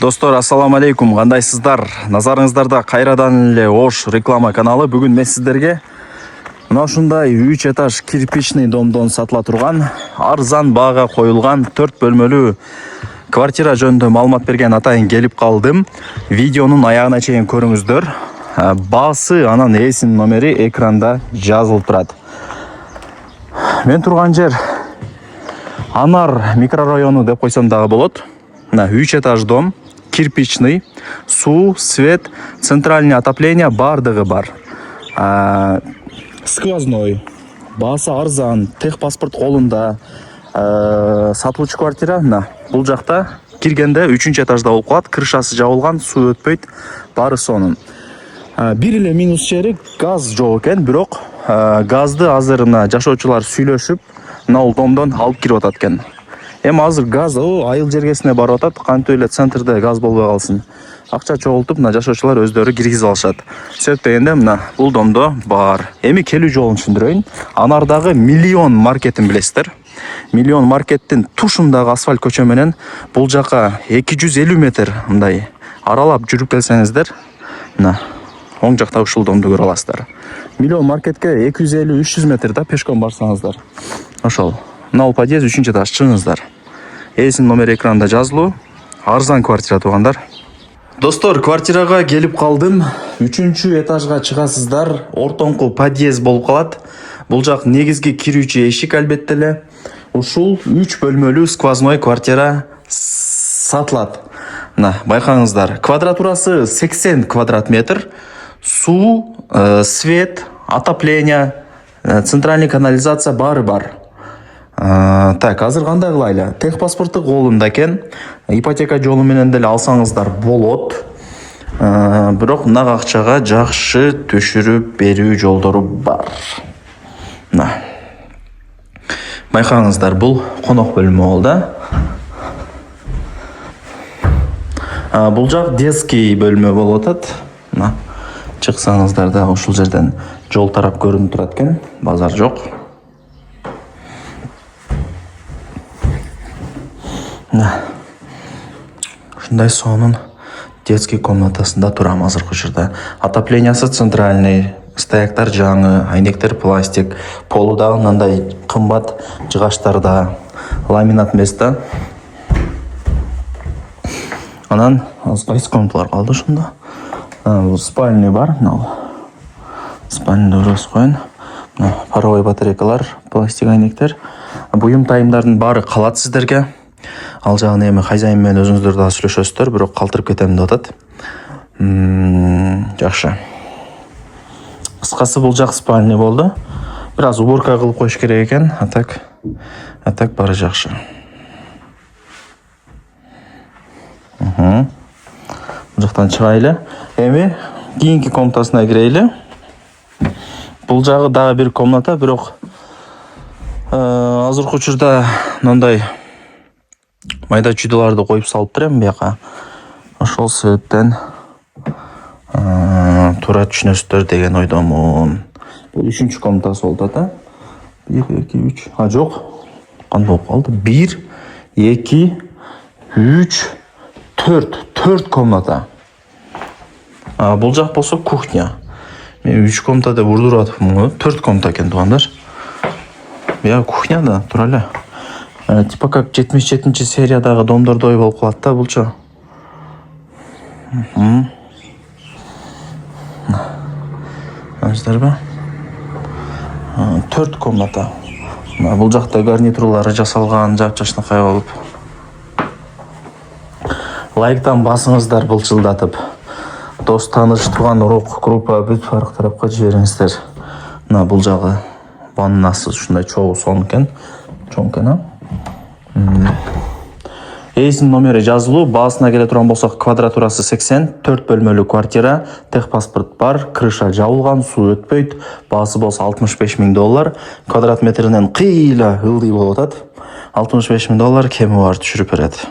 Достор, ассаламу алейкум, кандайсыздар? Назарыңыздарда кайрадан эле Ош реклама каналы. Бүгүн мен сиздерге мына ушундай 3 этаж кирпичный домдон сатыла турган, арзан баага коюлган 4 бөлмөлүү квартира жөнүндө маалымат берген атайын келип калдым. Видеонун аягына чейин көрүңүздөр. Баасы анан эсин номери экранда жазылып турат. Мен турган жер Анар микрорайону деп койсом дагы болот. 3 этаж дом, кирпичный, суу, свет, центральный отопление бардыгы бар. Сквозной, баасы арзан, техпаспорт колунда, сатылуучу квартира. Бул жакта киргенде 3 этажда болуп калат, крышасы жабылган, суу өтпөйт, баары сонун. Бир эле минус жери газ жок экен, бирок газды азыр жашоочулар сүйлөшүп, бул домдон алып кирип атат экен. Эми азыр газ айыл жергесине барып атат, кантип эле центрде газ болбой калсын. Акча чогултуп, жашоочулар өздөрү киргизип алышат. Себеп дегенде бул домдо бар. Эми келүү жолун түшүндүрөйүн. Анардагы Миллион маркетин билесиздер. Миллион маркеттин тушундагы асфальт көчө менен бул жака 250 метр мындай аралап жүрүп келсеңиздер, оң жакта ушул домду көрө аласыздар. Миллион маркетке 250-300 метр да пешком барсаңыздар. Ошол. Мына подъезд 3 этаж, чыгыңыздар. Эсин номер экранда жазылуу. Арзан квартира тугандар. Достор, квартирага келип калдым. 3 этажга чыгасыздар. Ортоңку подъезд болуп калат. Бул жак негизги кирүүчү эшик албетте эле. Ушул 3 бөлмөлүү сквозной квартира сатылат. Байкаңыздар. Квадратурасы 80 квадрат метр. Суу, свет, отопление, центральный канализация баары бар. Так, азыр кандай кылайлы? Техпаспортту колунда экен. Ипотека жолу менен деле алсаңыздар болот. Бирок мына акчага жакшы түшүрүп берүү жолдору бар. Байкаңыздар, бул конок бөлмө болду. Бул жак детский бөлмө болуп атат. Чыксаңыздар да ушул жерден жол тарап көрүнүп турат экен. Базар жок. Ушундай сонун детский комнатасында турам азыркы учурда. Отоплениясы центральный, стояктар жаңы, айнектер пластик, полу дагы мындай кымбат жыгачтарда, ламинат эмес да. Анан кайсы комнаталар калды ушунда? Спальный бар, спальный дұрыс коюн. Паровой батарейкалар, пластик айнектер. Буюм тайымдардын баары калат сиздерге. Ал жагын эми хозяин менен өзүңүздөр да сүйлөшөсүздөр, бирок калтырып кетем деп атат. Жакшы. Кыскасы бул жак спальный болду. Бир аз уборка кылып коюш керек экен. А так баары жакшы. Бул жактан чыгайлы. Эми кийинки комнатасына кирейли. Бул жагы дагы бир комната, бирок азыркы учурда мындай майда чүйдөлөрдү коюп салыптыр эми бияка. Ошол себептен туура түшүнөсүздөр деген ойдомун. Бул 3-чү комнатасы болду да. 1 2 3. Жок. Кандай болуп калды? 1 2 3 4 комната. Бул жак болсо кухня. Мен 3 комната деп урдуруп атыпмын. 4 комната экен тугандар. Я кухня да тура эле. Типа как 77-чи сериядагы домдордой болуп калат да булчу. Аждарбы? 4 комната. Бул жакта гарнитуралары жасалган, жапжашнакай болуп. Лайктан басыңыздар былчылдатып. Дос, таныш, туган, урок, группа бүт аркы тарапка жибериңиздер. Бул жагы ваннасы ушундай чогуу сон экен. Чоң экен, Эсин номери жазылуу. Баасына келе турган болсок, квадратурасы 80, 4 бөлмөлүү квартира, техпаспорт бар, крыша жабылган, суу өтпөйт. Баасы болсо $65,000. Квадрат метринен кыйла ылдый болуп атат. $65,000 кеми бар түшүрүп берет.